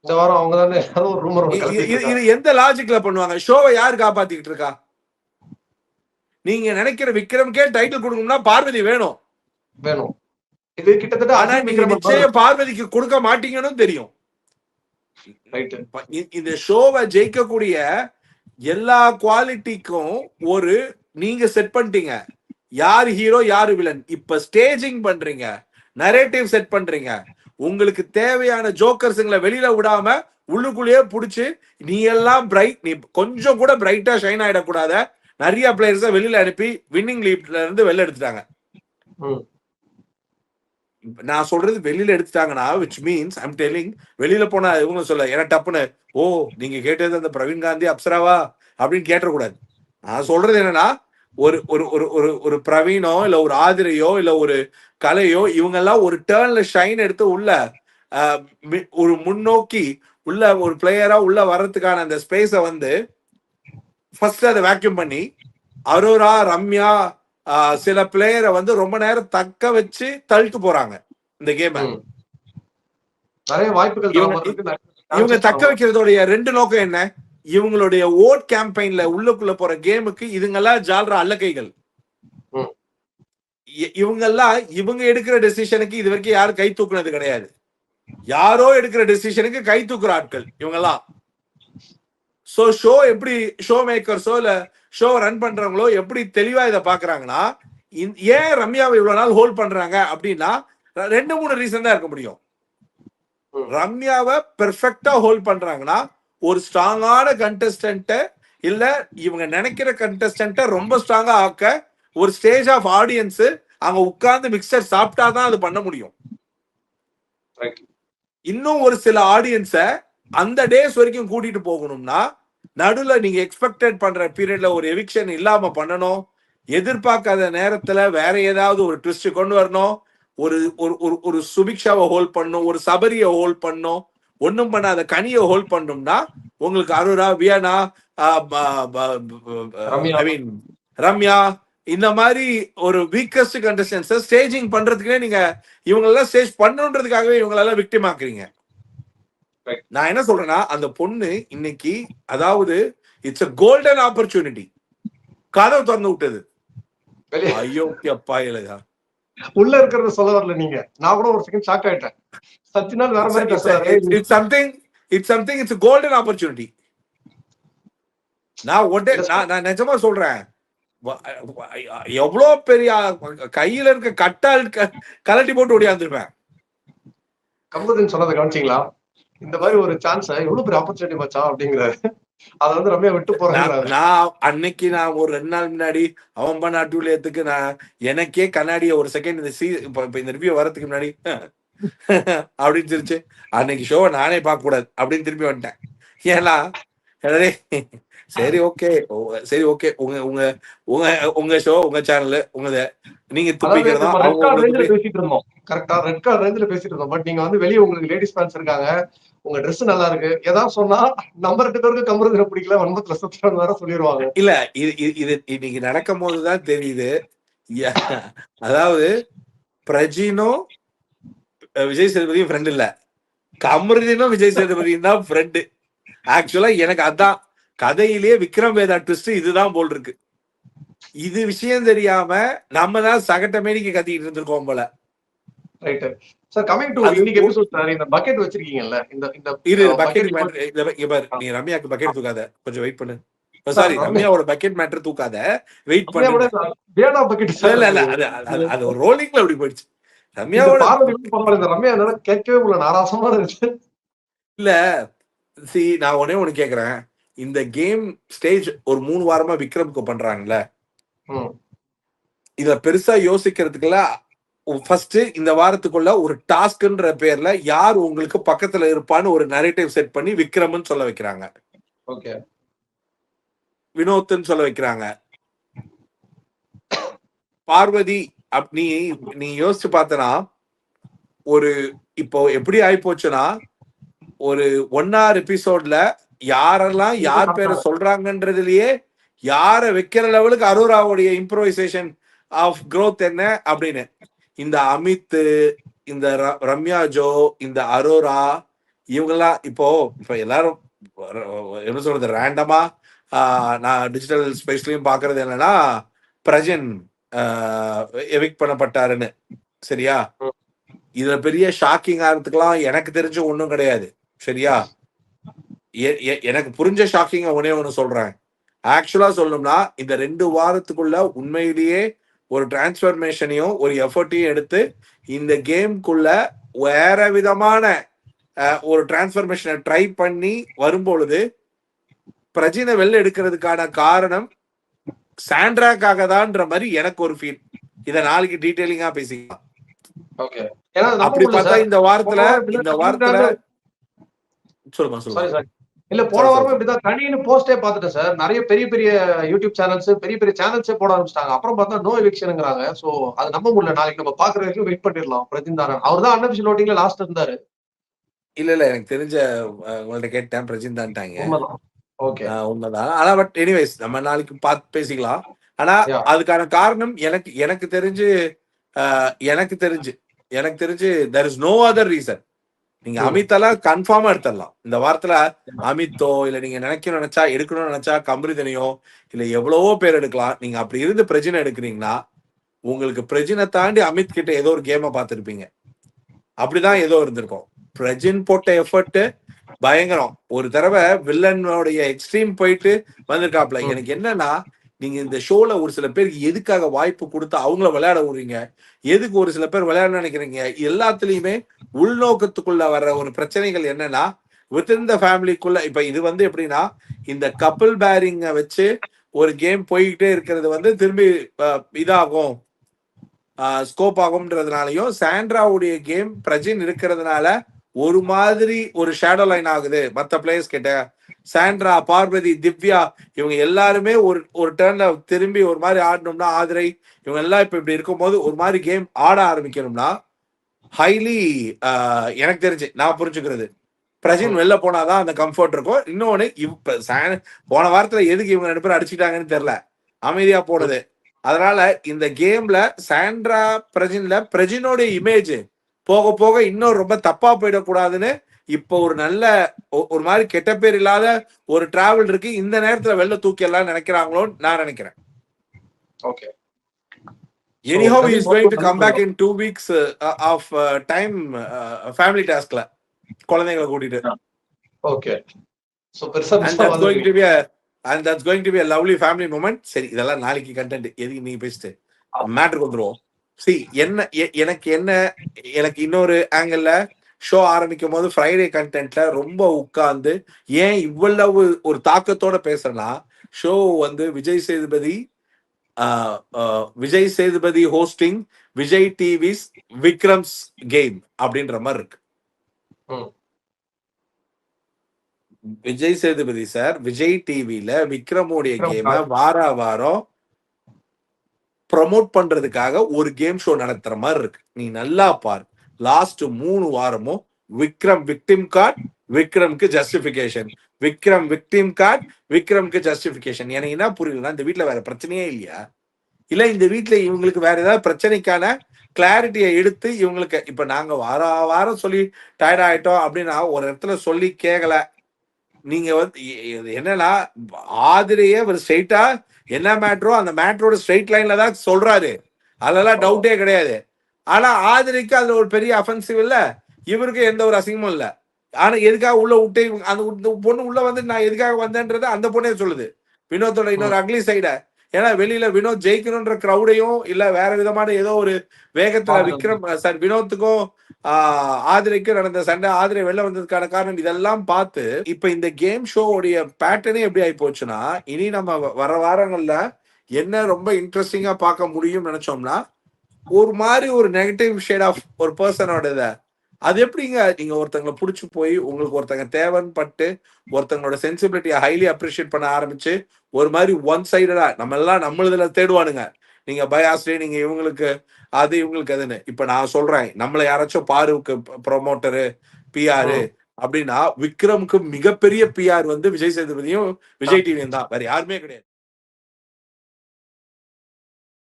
இந்த வாரம் அவங்க தானே ஒரு ரூமர் இது எந்த லாஜிக்ல பண்ணுவாங்க? ஷோவை யாரு காப்பாத்திக்கிட்டு இருக்கா? நீங்க நினைக்கிற விக்ரம்கே டைட்டில் கொடுக்கணும்னா பார்வதி வேணும். இது கிட்டத்தட்ட ஆனா நீங்க நிச்சயம் பார்வதிக்கு கொடுக்க மாட்டீங்கன்னு தெரியும். இந்த ஷோவை ஜெயிக்கக்கூடிய எல்லா குவாலிட்டிக்கும் ஒரு நீங்க செட் பண்ணிட்டீங்க. யார் ஹீரோ யாரு வில்லன். இப்ப ஸ்டேஜிங் பண்றீங்க, நரேட்டிவ் செட் பண்றீங்க. உங்களுக்கு தேவையான ஜோக்கர்ஸுங்களை வெளியில விடாம உள்ளுக்குள்ளேயே புடிச்சு நீ எல்லாம் பிரைட், நீ கொஞ்சம் கூட பிரைட்டா ஷைன் ஆயிடக்கூடாத நிறைய பிளேயர்ஸ வெளியில அனுப்பி வின்னிங் லீக்ல இருந்து வெளில எடுத்துட்டாங்க. நான் சொல்றது வெளியில எடுத்துட்டாங்கன்னா which means I'm telling வெளியில போனா இவங்க சொல்ல ஏன்னா டப்புன்னு ஓ நீங்க கேட்டது அந்த பிரவீன் காந்தி அப்சராவா அப்படின்னு கேட்டக்கூடாது. நான் சொல்றது என்னன்னா ஒரு ஒரு ஒரு ஒரு ஒரு பிரவீனோ இல்ல ஒரு ஆதிரையோ இல்ல ஒரு கலையோ இவங்க எல்லாம் ஒரு டேர்ன்ல ஷைன் எடுத்து உள்ள ஒரு முன்னோக்கி உள்ள ஒரு பிளேயரா உள்ள வர்றதுக்கான அந்த ஸ்பேஸ வந்து ஃபர்ஸ்ட் அதை வேக்யூம் பண்ணி அரோரா ரம்யா சில பிளேயரை வந்து ரொம்ப நேரம் தக்க வச்சு தள்ளிட்டு போறாங்க இந்த கேம். நிறைய வாய்ப்புகள் இவங்க தக்க வைக்கிறதோடைய ரெண்டு நோக்கம் என்ன? இவங்களுடைய ஓட் கேம்பெயின்ல உள்ளுக்குள்ள போற கேமுக்கு இதுங்கெல்லாம் ஜால்ற அல்லக்கைகள். இவங்கெல்லாம் இவங்க எடுக்கிற டெசிஷனுக்கு இது வரைக்கும் யாரும் கை தூக்குனது கிடையாது. யாரோ எடுக்கிற டெசிஷனுக்கு கை தூக்குற ஆட்கள் இவங்கெல்லாம். சோ ஷோ எப்படி ஷோ மேக்கர்ஸோ இல்ல ஷோ ரன் பண்றவங்களோ எப்படி தெளிவா இதை பாக்குறாங்கன்னா ஏன் ரம்யாவை இவ்வளவு நாள் ஹோல்ட் பண்றாங்க அப்படின்னா 2-3 ரீசன் தான் இருக்க முடியும். ரம்யாவை பெர்ஃபெக்டா ஹோல்ட் பண்றாங்கன்னா ஒரு ஸ்ட்ராங்கான கண்டெஸ்டன்ட்ட இல்ல இவங்க நினைக்கிற கண்டெஸ்டன்ட்ட ரொம்ப ஸ்ட்ராங்கா ஆக்க ஒரு ஸ்டேஜ் ஆஃப் ஆடியன்ஸ் அங்க உட்கார்ந்து மிக்சர் சாப்பிட்டாதான் அது பண்ண முடியும். இன்னும் ஒரு சில ஆடியன்ஸ அந்த டேஸ் வரைக்கும் கூட்டிட்டு போகணும்னா நடுவுல நீங்க எக்ஸ்பெக்டட் பண்ற பீரியட்ல ஒரு எவிக்ஷன் இல்லாம பண்ணணும். எதிர்பார்க்காத நேரத்துல வேற ஏதாவது ஒரு ட்விஸ்ட் கொண்டு வரணும். ஒரு ஒரு சுபிக்ஷாவை ஹோல்ட் பண்ணும், ஒரு சபரியை ஹோல்ட் பண்ணும், ஒன்னும் பண்ணாத கனியை ஹோல்ட் பண்ணும்னா உங்களுக்கு அருரா வியானா ஐ மீன் ரம்யா இந்த மாதிரி ஒரு வீக்கஸ்ட் கண்டஸ்டன்ஸ் ஸ்டேஜிங் பண்றதுக்குனே நீங்க இவங்களெல்லாம் ஸ்டேஜ் பண்ணணுன்றதுக்காகவே இவங்களெல்லாம் விக்டிம் ஆக்குறீங்க. நான் என்ன சொல்றேன்னா அந்த பொண்ணு இன்னைக்கு அதாவது இட்ஸ் a golden opportunity கதவு திறந்து விட்டது. ஐயோ அப்பா இல்லையா உள்ள இருக்கிறத சொல்ல வரல நீங்க. நான் கூட ஒரு செகண்ட் ஷாக் ஆயிட்டேன். சத்தினால் வேற மாதிரி பேசுறாரு. It's something it's a golden opportunity. நான் நிஜமா சொல்றேன். எவ்வளவு பெரிய கையில இருக்க கட்டால் கலட்டி போட்டு ஓடியாந்துருப்பேன். கமருதீன் சொன்னதை கவனிச்சீங்களா? இந்த மாதிரி ஒரு சான்ஸ் எவ்வளவு பெரிய ஆப்பர்ச்சுனிட்டி மச்சான் அப்படிங்கிறாரு. அதை வந்து ரம்யா விட்டு போறாங்க. நான் அன்னைக்கு நான் ஒரு 2 நாள் முன்னாடி அவன் பண்ண அட்டூழியத்துக்கு நான் எனக்கே கண்ணாடிய ஒரு செகண்ட் இந்த ரிவ்யூ வரதுக்கு முன்னாடி அப்படின்னு தெரிஞ்சு அன்னைக்கு ஷோவை நானே பார்க்க கூடாது அப்படின்னு திரும்பி வந்துட்டேன். ஏன்னா சரி ஓகே சரி ஓகே உங்க உங்க உங்க உங்க ஷோ உங்க சேனல் உங்க நீங்க துப்பிக்கிறதா பேசிட்டு இருந்தோம். கரெக்டா ரெட் கார்டு ரேஞ்சில பேசிட்டு இருந்தோம். பட் நீங்க வந்து வெளியே உங்களுக்கு லேடிஸ் ஃபேன்ஸ் இருக்காங்க, உங்க ட்ரெஸ் நல்லா இருக்கு ஏதாவது சொன்னா நம்ம 2 பேருக்கு கமருதீனை பிடிக்கல வன்பத்துல சுத்துறன்னு வேற சொல்லிடுவாங்க. இல்ல இது இன்னைக்கு நடக்கும் போதுதான் தெரியுது. அதாவது பிரஜினும் விஜய் சேதுபதியும் ஃப்ரெண்ட் இல்ல, கமருதீனும் விஜய் சேதுபதியும் தான் ஃப்ரெண்டு. ஆக்சுவலா எனக்கு அதான் கதையிலேயே விக்ரம் வேதா ட்விஸ்ட் இதுதான் போல் இருக்கு. இது விஷயம் தெரியாம நம்ம தான் சகட்டமேனிக்கு கத்திட்டு இருந்திருக்கோம் போல. ரைட் சார், கமிங் டு இன்னைக்கு எபிசோட் சார், இந்த பக்கெட் வச்சிருக்கீங்கல்ல, இந்த இரு பக்கெட் மேட்டர் நீ ரம்யாக்கு பக்கெட் தூக்காத, கொஞ்சம் வெயிட் பண்ணு. சாரி, ரம்யாவோட பக்கெட் மேட்டர் தூக்காத, வெயிட் பண்ணு. வேணா பக்கெட் இல்ல இல்ல அது ஒரு ரோலிங்ல அப்படி போயிடுச்சு. ரம்யாவோட ரம்யா என்னால கேட்கவே முடியல, நாராசமா இருந்துச்சு. இல்ல சி, நான் ஒண்ணு கேக்குறேன். இந்த கேம் ஸ்டேஜ் ஒரு 3 வாரமா விக்ரமுக்கு பண்றாங்கல்ல, இத பெருசா யோசிக்கிறதுக்குள்ள ஃபர்ஸ்ட் இந்த வாரத்துக்குள்ள ஒரு டாஸ்க்ன்ற பேர்ல யார் உங்களுக்கு பக்கத்துல இருப்பான்னு ஒரு நரேட்டிவ் செட் பண்ணி விக்ரம்னு சொல்ல வைக்கிறாங்க, ஓகே வினோத்னு சொல்ல வைக்கிறாங்க, பார்வதி. நீ யோசிச்சு பார்த்தனா ஒரு இப்போ எப்படி ஆயிப்போச்சுன்னா ஒரு 1 hour எபிசோட்ல யாரெல்லாம் யார் பேரை சொல்றாங்கன்றதுலயே யார வைக்கிற லெவலுக்கு அரோராவுடைய இம்ப்ரோவைசேஷன் ஆஃப் growth என்ன அப்படின்னு. இந்த அமித், இந்த ரம்யா ஜோ, இந்த அரோரா, இவங்கெல்லாம் இப்போ எல்லாரும் என்ன சொல்றது ரேண்டமா நான் டிஜிட்டல் ஸ்பேஸ்லயும் பாக்குறது என்னன்னா பிரஜன் எவிக்ட் பண்ணப்பட்டாருன்னு. சரியா? இதுல பெரிய ஷாக்கிங் ஆகிறதுக்கெல்லாம் எனக்கு தெரிஞ்ச ஒண்ணும் கிடையாது. சரியா? எனக்கு புரிஞ்ச ஷாக்கிங் ஒன்னே ஒண்ணு சொல்றேன். ஆக்சுவலா சொல்லணும்னா இந்த 2 வாரத்துக்குள்ள உண்மையிலேயே ஒரு டிரான்ஸ்பர்மேஷனையும் ஒரு எஃபர்ட்டையும் எடுத்து இந்த கேம்குள்ள வேற விதமான ஒரு டிரான்ஸ்பர்மேஷனை ட்ரை பண்ணி வரும்பொழுது பிரஜினை வெளில எடுக்கிறதுக்கான காரணம் சாண்ட்ராக்காக தான்ற மாதிரி எனக்கு ஒரு ஃபீல். இத நாளைக்கு டீடைலிங்கா பேசிக்கலாம். ஓகே. அப்படி பார்த்தா இந்த வாரத்துல சொல்லுமா. இல்ல போன வாரமும் இப்படிதான் தனின்னு போஸ்டே பாத்துட்டேன் சார். நிறைய பெரிய பெரிய யூடியூப் சேனல்ஸ் பெரிய பெரிய சேனல்ஸே போட ஆரம்பிச்சிட்டாங்க. அப்புறம் பார்த்தா நோ எவிக்ஷனுங்கிறாங்க. சோ அது நம்ப முடியல. நாளைக்கு நம்ம பாக்குற வரைக்கும் வெயிட் பண்ணிடலாம். பிரஜின்தாரன் அவர் தான் அன்அபிஷியல் ஓட்டிங்ல லாஸ்ட் இருந்தாரு. இல்ல எனக்கு தெரிஞ்ச உங்கள்ட்ட கேட்டேன் பிரஜின்தான்ட்டாங்க. உண்மைதான். ஆனா பட் எனிவேஸ் நம்ம நாளைக்கு பார்த்து பேசிக்கலாம். ஆனா அதுக்கான காரணம் எனக்கு தெரிஞ்சு there is no other reason. நீங்க அமித்தெல்லாம் கன்ஃபார்மா எடுத்துடலாம். இந்த வாரத்துல அமித்தோ இல்ல நீங்க எடுக்கணும்னு நினைச்சா கம்பரிதனையோ இல்ல எவ்வளவோ பேர் எடுக்கலாம். நீங்க அப்படி இருந்து பிரஜினை எடுக்கிறீங்கன்னா உங்களுக்கு பிரஜினை தாண்டி அமித் கிட்ட ஏதோ ஒரு கேமை பார்த்திருப்பீங்க. அப்படிதான் ஏதோ இருந்திருக்கும். பிரஜின் போட்ட எஃபர்ட் பயங்கரம். ஒரு தடவை வில்லனோடைய எக்ஸ்ட்ரீம் போயிட்டு வந்திருக்காப்ல. எனக்கு என்னன்னா நீங்க இந்த ஷோல ஒரு சில பேருக்கு எதுக்காக வாய்ப்பு கொடுத்து அவங்கள விளையாட விடுறீங்க, எதுக்கு ஒரு சில பேர் விளையாட நினைக்கிறீங்க, எல்லாத்துலயுமே உள்நோக்கத்துக்குள்ள வர்ற ஒரு பிரச்சனைகள் என்னன்னா வித்தின் த ஃபேமிலிக்குள்ள இப்ப இது எப்படின்னா இந்த கப்பிள் பேரிங்க வச்சு ஒரு கேம் போய்கிட்டே இருக்கிறது திரும்பி இதாகும் ஸ்கோப் ஆகும்ன்றதுனாலயும் சாண்ட்ராவுடைய கேம் பிரஜின் இருக்கிறதுனால ஒரு மாதிரி ஒரு ஷேடோ லைன் ஆகுது மற்ற பிளேயர்ஸ் கிட்ட. சாண்ட்ரா, பார்வதி, திவ்யா இவங்க எல்லாருமே ஒரு டர்ன்ல திரும்பி ஒரு மாதிரி ஆடணும்னா ஆதிரை இவங்க எல்லாம் இப்ப இப்படி இருக்கும்போது ஒரு மாதிரி கேம் ஆட ஆரம்பிக்கணும்னா ஹைலி எனக்கு தெரிஞ்சு நான் புரிஞ்சுக்கிறது பிரஜின் வெளில போனாதான் அந்த கம்ஃபர்ட் இருக்கும். இன்னொன்னு போன வாரத்துல எதுக்கு இவங்க 2 பேரும் அடிச்சுட்டாங்கன்னு தெரியல, அமைதியா போனது. அதனால இந்த கேம்ல சாண்ட்ரா பிரஜினோட இமேஜ் போக போக இன்னும் ரொம்ப தப்பா போயிடக்கூடாதுன்னு இப்போ ஒரு நல்ல ஒரு மாதிரி கெட்ட பேர் இல்லாத ஒரு டிராவல் இருக்கு. இந்த நேரத்துல வெளில தூக்கிடலாம் நினைக்கிறாங்களோன்னு நான் நினைக்கிறேன். Okay. Anyhow, he is going to come back in 2 weeks of time family taskல குழந்தைகளை கூட்டிட்டு. Okay. So that's going to be a lovely family moment. சரி இதெல்லாம் நாளைக்கு கண்டென்ட். எதுக்கு நீங்க பேசிட்டு மேட்டருக்கு வந்துருவோம். எனக்கு இன்னொரு ஆங்கிள் ஷோ ஆரம்பிக்கும் போது ஃப்ரைடே கண்டென்ட்ல ரொம்ப உட்கார்ந்து ஏன் இவ்வளவு ஒரு தாக்கத்தோட பேசுறேன்னா show Vijay Sethupathi hosting Vijay TV's Vikram's game அப்படின்ற மாதிரி இருக்கு. விஜய் சேதுபதி சார் விஜய் டிவில விக்ரமோடைய கேம வாரம் ப்ரமோட் பண்றதுக்காக ஒரு கேம் ஷோ நடத்துற மாதிரி இருக்கு. நீ நல்லா பாரு. லாஸ்ட் 3 வாரமும் விக்ரம் விக்டிம் கார்டு, விக்ரம்க்கு ஜஸ்டிபிகேஷன், விக்ரம் விக்டிம் கார்டு, விக்ரம்க்கு ஜஸ்டிபிகேஷன். எனக்கு என்ன புரியலன்னா இந்த வீட்டுல வேற பிரச்சனையே இல்லையா? இல்ல இந்த வீட்டுல இவங்களுக்கு வேற ஏதாவது பிரச்சனைக்கான கிளாரிட்டியை எடுத்து இவங்களுக்கு இப்ப நாங்க வாரம் சொல்லி டயர்ட் ஆயிட்டோம் அப்படின்னா ஒரு இடத்துல சொல்லி கேட்கல. நீங்க என்னன்னா ஆதிரையே ஒரு ஸ்ட்ரெயிட்டா என்ன மேட்ரோ அந்த மேட்ரோட ஸ்ட்ரெயிட் லைன்ல தான் சொல்றாரு. அதெல்லாம் டவுட்டே கிடையாது. ஆனா ஆதிரைக்கு அதுல ஒரு பெரிய அஃபென்சிவ் இல்ல, இவருக்கு எந்த ஒரு அசிங்கமும் இல்ல. ஆனா எதுக்காக உள்ள விட்டு அந்த பொண்ணு உள்ள நான் எதுக்காக வந்தேன்றது அந்த பொண்ணே சொல்லுது. வினோத்தோட இன்னொரு அக்லி சைட. ஏன்னா வெளியில வினோத் ஜெயிக்கணும்ன்ற கிரௌடையும் இல்ல வேற விதமான ஏதோ ஒரு வேகத்துல வினோத்துக்கும் ஆதிரைக்கும் நடந்த சண்டை, ஆதிரை வெளில வந்ததுக்கான காரணம் இதெல்லாம் பார்த்து இப்ப இந்த கேம் ஷோவுடைய பேட்டர்னே எப்படி ஆகி போச்சுன்னா இனி நம்ம வர வாரங்கள்ல என்ன ரொம்ப இன்ட்ரெஸ்டிங்கா பார்க்க முடியும் நினைச்சோம்னா ஒரு மாதிரி ஒரு நெகட்டிவ் ஷேட் ஆஃப் ஒரு பர்சனோட அது எப்படிங்க நீங்க ஒருத்தங்களை புடிச்சு போய் உங்களுக்கு ஒருத்தங்க தேவைன்னு பட்டு ஒருத்தங்களோட சென்சிபிலிட்டியை ஹைலி அப்ரிஷியேட் பண்ண ஆரம்பிச்சு ஒரு மாதிரி ஒன் சைடடா நம்ம எல்லாம் நம்மளதுல தேடுவானுங்க. நீங்க பயாஸ்டே நீங்க இவங்களுக்கு அதுன்னு. இப்ப நான் சொல்றேன் நம்மள யாராச்சும் பாருக்கு ப்ரொமோட்டரு பிஆர் அப்படின்னா விக்ரமுக்கு மிகப்பெரிய பிஆர் விஜய் சேதுபதியும் விஜய் டிவியும் தான், வேற யாருமே கிடையாது.